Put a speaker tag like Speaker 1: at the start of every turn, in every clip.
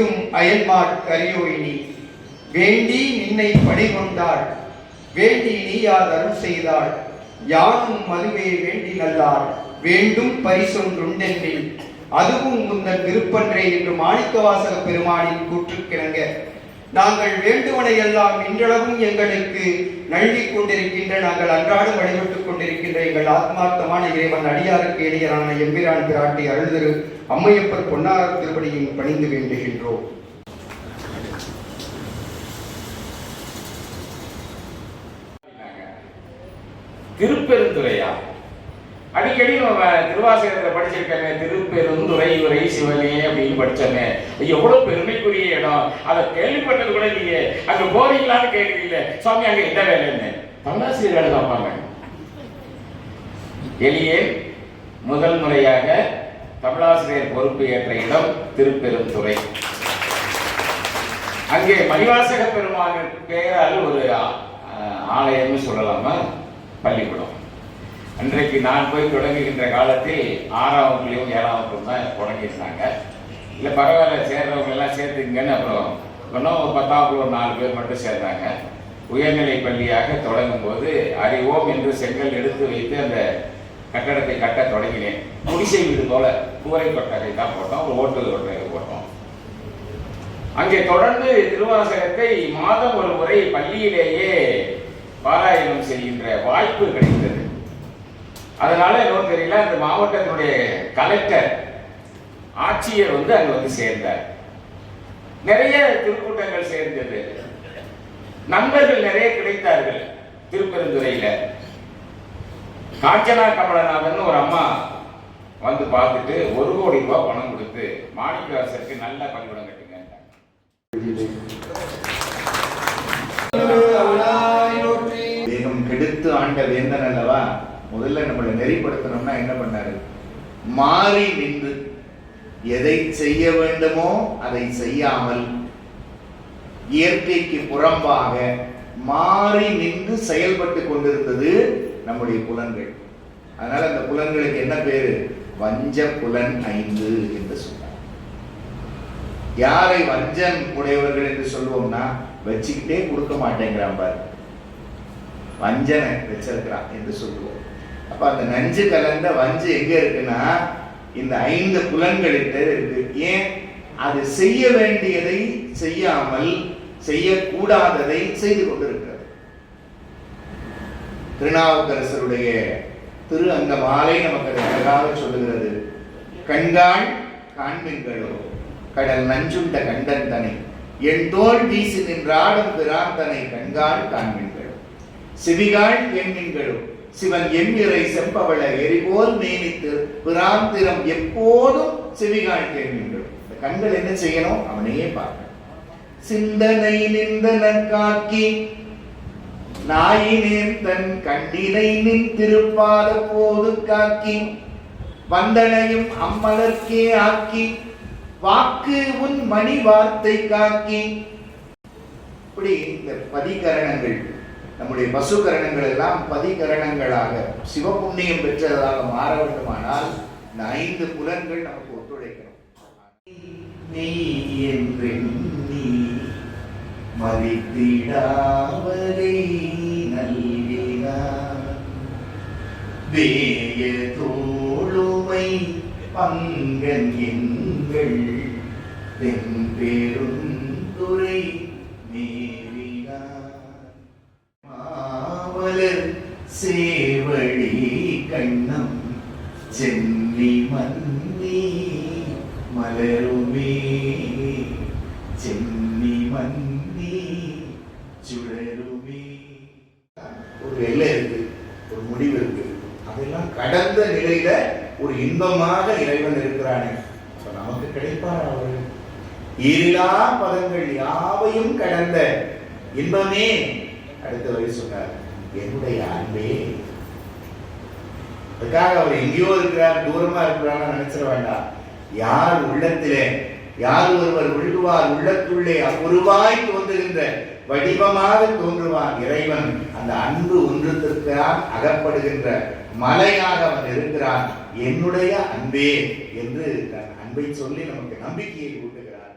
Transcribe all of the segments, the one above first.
Speaker 1: வேண்டும் அயன்மார் கரியோயினி வேண்டி நின்னை பணிகொண்டாள் வேண்டி நீயார் அருள் செய்தாள் யானும் மதுவே வேண்டி நல்லார் வேண்டும் பரிசொன்றுண்டென்றில் அதுவும் முந்தன் விருப்பன்றே என்று மாணிக்கவாசக பெருமானின் கூற்றுக்கிணங்க நாங்கள் வேண்டுவனை எல்லாம் இன்றளவும் எங்களுக்கு நல்கிக் கொண்டிருக்கின்ற நாங்கள் அன்றாடம் வழிபட்டுக் கொண்டிருக்கின்ற எங்கள் ஆத்மார்த்தமான இறைவன் அடியாருக்கு எளியரான எம்பிரான் பிராட்டி அருள்திரு அம்மையப்பர் பொன்னார் திருப்படியும் பணிந்து வேண்டுகின்றோம்.
Speaker 2: திருப்பெருந்துறையா அடிக்கடி நம்ம திருவாசகத்தில் படிச்சிருக்கோமே, திருப்பெருந்துறை உரை சிவனே அப்படின்னு படிச்சோமே. எவ்வளவு பெருமைக்குரிய இடம், அதை கேள்விப்பட்டது கூட இல்லையே. அங்க போறீங்களான்னு கேட்குறீங்க, சுவாமி அங்க என்ன வேலைன்னு தமிழாசிரியர் வேலை பார்ப்பாங்க. எளியே முதல் முறையாக தமிழாசிரியர் பொறுப்பு ஏற்ற இடம் திருப்பெருந்துறை. அங்கே மணிவாசக பெருமான் பெயரால் ஒரு ஆலயம்னு சொல்லலாமா, பள்ளிக்கூடம். அன்றைக்கு நான் போய் தொடங்குகின்ற காலத்தில் 6ஆம் வகுப்புலையும் 7ஆம் வகுப்பும் தான் தொடங்கியிருந்தாங்க. இல்லை பரவாயில்ல, சேர்றவங்க எல்லாம் சேர்த்துங்கன்னு அப்புறம் இன்னும் 10ஆம் வகுப்பு ஒரு 4 பேர் மட்டும் சேர்ந்தாங்க. உயர்நிலை பள்ளியாக தொடங்கும் போது அறிவோம் என்று செங்கல் எடுத்து வைத்து அந்த கட்டடத்தை கட்ட தொடங்கினேன். குடிசை வீடு போல கூரை கொட்டகை தான் போட்டோம், ஒரு ஓட்டு கொட்டகை போட்டோம். அங்கே தொடர்ந்து திருவாசகத்தை மாதம் ஒரு முறை பள்ளியிலேயே பாராயணம் செய்கின்ற வாய்ப்பு கிடைத்தது. அதனால இன்னும் தெரியல, இந்த மாவட்டத்தினுடைய கலெக்டர் ஆட்சியர் அங்க சேர்ந்தார். நிறைய திருக்கூட்டங்கள் சேர்ந்தது, நண்பர்கள் நிறைய கிடைத்தார்கள். திருப்பெருந்துறையில காஞ்சனா கமலநாதன் ஒரு அம்மா வந்து பார்த்துட்டு 1 கோடி ரூபாய் பணம் கொடுத்து மாணிக்கவாசருக்கு நல்ல பள்ளிக்கூடம் கட்டுங்க.
Speaker 3: வேகம் கெடுத்து ஆண்ட வேந்தன் அல்லவா. முதல்ல நம்மளை நெறிப்படுத்தணும்னா என்ன பண்ணாரு, மாறி நின்று எதை செய்ய வேண்டுமோ அதை செய்யாமல் இயற்கைக்கு புறம்பாக மாறி நின்று செயல்பட்டு கொண்டிருந்தது நம்முடைய புலன்கள். அதனால அந்த புலன்களுக்கு என்ன பேரு, வஞ்ச புலன் 5 என்று சொன்னார். யாரை வஞ்சன் உடையவர்கள் என்று சொல்லுவோம்னா, வச்சுக்கிட்டே கொடுக்க மாட்டேங்கிறான் பாரு, வஞ்சனை வச்சிருக்கிறான் என்று சொல்லுவோம். அப்ப அந்த நஞ்சு கலந்த வஞ்சு எங்க இருக்குன்னா இந்த 5 புலன்களிட்ட இருக்கு. ஏன், அது செய்ய வேண்டியதை செய்யாமல் செய்யக்கூடாததை செய்து கொண்டிருக்கிறது. திருநாவுக்கரசருடைய திரு அங்க மாலை நமக்கு அதை அழகாக சொல்லுகிறது. கண்காள் காண்மின்களோ கடல் நஞ்சுண்ட கண்டன் தனை என் தோல் வீசி நின்றாடும் பிராந்தனை கண்காள் காண்மின்களோ சிவிகாள் எண்மின்களோ சிவன் எம்மிறை செம்பவள எரிபோல் மேனித்து பிராந்திரம் எப்போதும் செவிகாள் கேள்விகள். இந்த கண்கள் என்ன செய்யணும், அவனையே பார்க்க. சிந்தனை நிந்தனன் காக்கி நாயினேன் தன் கண்டினை நின் திருப்பாத போது காக்கி வந்தனையும் அம்மலர்க்கே ஆக்கி வாக்கு உன் மணி வார்த்தை காக்கி. இப்படி இந்த பதிகரணங்கள், நம்முடைய பசுகரணங்கள் எல்லாம் பதிகரணங்களாக சிவபுண்ணியம் பெற்றதாக மாற வேண்டுமானால் இந்த 5 புலன்கள் நமக்கு ஒத்துழைக்கணும். நீ என்று நீ மதித்திடாவதை நல்கினார் வேய தோளுமை பங்கன் எங்கள் தென்பெருந்துறை சேவடி கண்ணம் சென்னி மன்னி மலருமே சென்னி மன்னி சுடருமே. ஒரு எல்லை இருக்கு, ஒரு முடிவு இருக்கு. அதெல்லாம் கடந்த நிலையில ஒரு இன்பமாக இறைவன் இருக்கிறானே, நமக்கு கிடைப்பார் அவர். ஈரிலா பதங்கள் யாவையும் கடந்த இன்பமே. அடுத்த வரி சொன்னார், என்னுடைய அன்பே. அதுக்காக அவர் எங்கேயோ இருக்கிறார், தூரமா இருக்கிறார் நினைச்சிட வேண்டாம். யார் உள்ளத்திலே, யார் ஒருவர் உள்ளுவார் உள்ளத்துள்ளே அப்புருவாய் தோன்றுகின்ற வடிவமாக தோன்றுவான் இறைவன். அந்த அன்பு ஒன்றுத்திருக்கிறான், அகப்படுகின்ற மலையாக அவன் இருக்கிறான். என்னுடைய அன்பே என்று தன் அன்பை சொல்லி நமக்கு நம்பிக்கையை ஊட்டுகிறார்.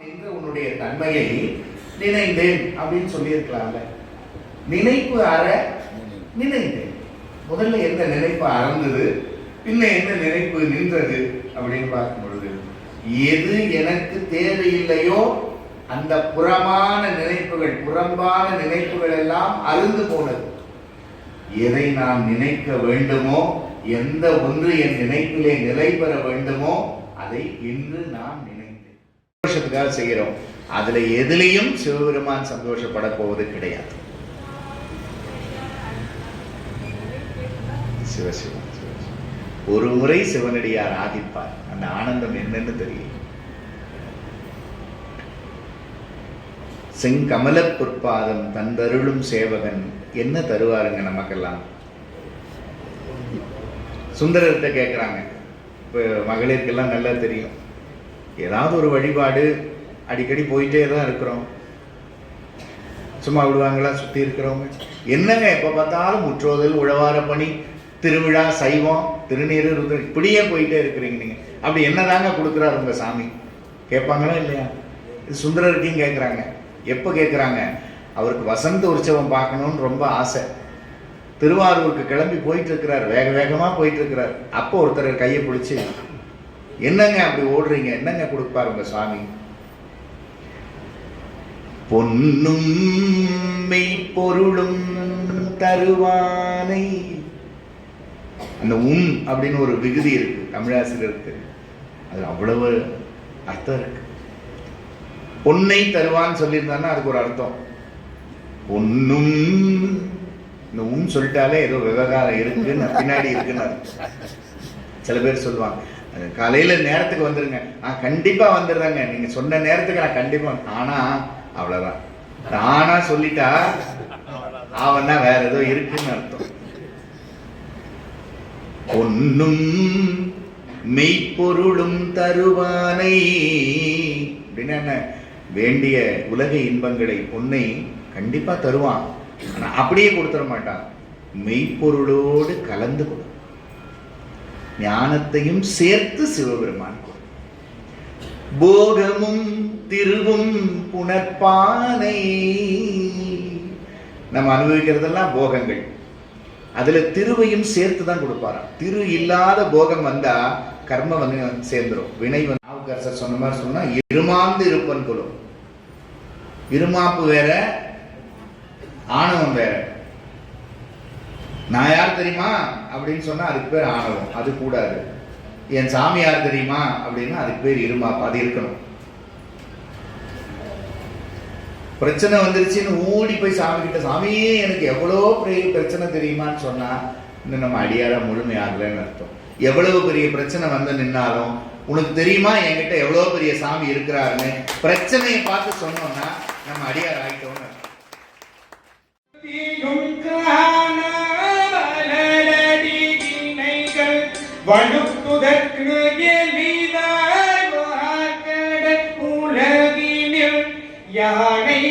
Speaker 3: என்ற உன்னுடைய தன்மையை நினைந்தேன் அப்படின்னு சொல்லியிருக்கலாம்ல. நினைப்பு அற நினைந்தேன். முதல்ல எந்த நினைப்பு அறந்தது, பின்ன எந்த நினைப்பு நின்றது அப்படின்னு பார்க்கும் பொழுது எது எனக்கு தேவையில்லையோ அந்த புறமான நினைப்புகள், புறம்பான நினைப்புகள் எல்லாம் அருந்து போனது. எதை நான் நினைக்க வேண்டுமோ, எந்த ஒன்று என் நினைப்பிலே நிலை பெற வேண்டுமோ அதை இன்று நான் நினைத்தேன். சந்தோஷத்துக்காக செய்கிறோம். அதுல எதிலையும் சிவபெருமான் சந்தோஷப்பட போவது கிடையாது. சிவசிவம் ஒரு முறை சிவனடியார் ஆதிப்பார், அந்த ஆனந்தம் என்னன்னு தெரியும். செங்கமல பொற்பாதம் தந்தருளும் சேவகன் என்ன தருவாருங்க நமக்கெல்லாம்? சுந்தரர்கிட்ட கேட்குறாங்க. இப்போ மகளிருக்கெல்லாம் நல்லா தெரியும், ஏதாவது ஒரு வழிபாடு அடிக்கடி போயிட்டே தான் இருக்கிறோம். சும்மா விடுவாங்களா சுற்றி இருக்கிறவங்க? என்னங்க எப்போ பார்த்தாலும் முற்றோதல், உழவார பணி, திருவிழா, சைவம், திருநீரு, ருத்ர, இப்படியே போயிட்டே இருக்கிறீங்க நீங்க. அப்படி என்னதாங்க கொடுக்குறாரு உங்க சாமி? கேட்பாங்களா இல்லையா? இது சுந்தரருக்கையும் கேட்குறாங்க. எப்போ கேட்குறாங்க? அவருக்கு வசந்த உற்சவம் பார்க்கணும்னு ரொம்ப ஆசை. திருவாரூருக்கு கிளம்பி போயிட்டு இருக்கிறார், வேக வேகமா போயிட்டு இருக்கிறார். அப்போ ஒருத்தர் கையை பிடிச்சி, என்னங்க அப்படி ஓடுறீங்க, என்னங்க கொடுப்பாரு உங்க சுவாமி? பொன்னும் மெய்ப்பொருளும் தருவானை. அந்த அப்படின்னு ஒரு விகுதி இருக்கு தமிழாசிரியருக்கு, அது அவ்வளவு அர்த்தம் இருக்கு. பொன்னை தருவான்னு சொல்லியிருந்தான்னா அதுக்கு ஒரு அர்த்தம். பொன்னும், இந்த சொல்லிட்டாலே ஏதோ விவகாரம் இருக்குன்னு பின்னாடி இருக்குன்னு அர்த்தம். சில பேர் சொல்லுவாங்க, காலையில நேரத்துக்கு வந்துருங்க. நான் கண்டிப்பா வந்துடுறேங்க, நீங்க சொன்ன நேரத்துக்கு நான் கண்டிப்பா. ஆனா அவ்வளவுதான், தானா சொல்லிட்டா அவன்னா வேற ஏதோ இருக்குன்னு அர்த்தம். பொன்னும் மெய்ப்பொருளும் தருவானை அப்படின்னா என்ன? வேண்டிய உலக இன்பங்களை, பொன்னை கண்டிப்பா தருவான். ஆனா அப்படியே கொடுத்துட மாட்டான், மெய்ப்பொருளோடு கலந்து கொடு, ஞானத்தையும் சேர்த்து சிவபெருமான். போகமும் திருவும் புனற்பானை. நம்ம அனுபவிக்கிறதெல்லாம் போகங்கள், அதுல திருவையும் சேர்த்து தான் கொடுப்பாராம். திரு இல்லாத போகம் வந்தா கர்ம வந்து சேர்ந்துரும், வினை வந்து. நாவுக்கரசர் சொன்ன மாதிரி சொன்னா, இருமாந்து இருப்பன் குலம். இருமாப்பு வேற, ஆணவம் வேற. நான் யார் தெரியுமா அப்படின்னு சொன்னா அதுக்கு பேர் ஆணவம், அது கூடாது. என் சாமி யார் தெரியுமா அப்படின்னா அதுக்கு பேர் இருமாப்பு, அது இருக்கணும். பிரச்சனை வந்துருச்சுன்னு ஓடி போய் சாமி கிட்ட, சாமியே எனக்கு எவ்வளோ பெரிய பிரச்சனை தெரியுமான்னு சொன்னா இன்னும் நம்ம அடியாரா முழுமையாகலன்னு அர்த்தம். எவ்வளவு பெரிய பிரச்சனை வந்து நின்னாலும், உனக்கு தெரியுமா என்கிட்ட எவ்வளவு பெரிய சாமி இருக்கிறாருன்னு பிரச்சனையை பார்த்து சொன்னோம்னா நம்ம அடியார் ஆகிட்டோம்னு அர்த்தம்.
Speaker 4: யானை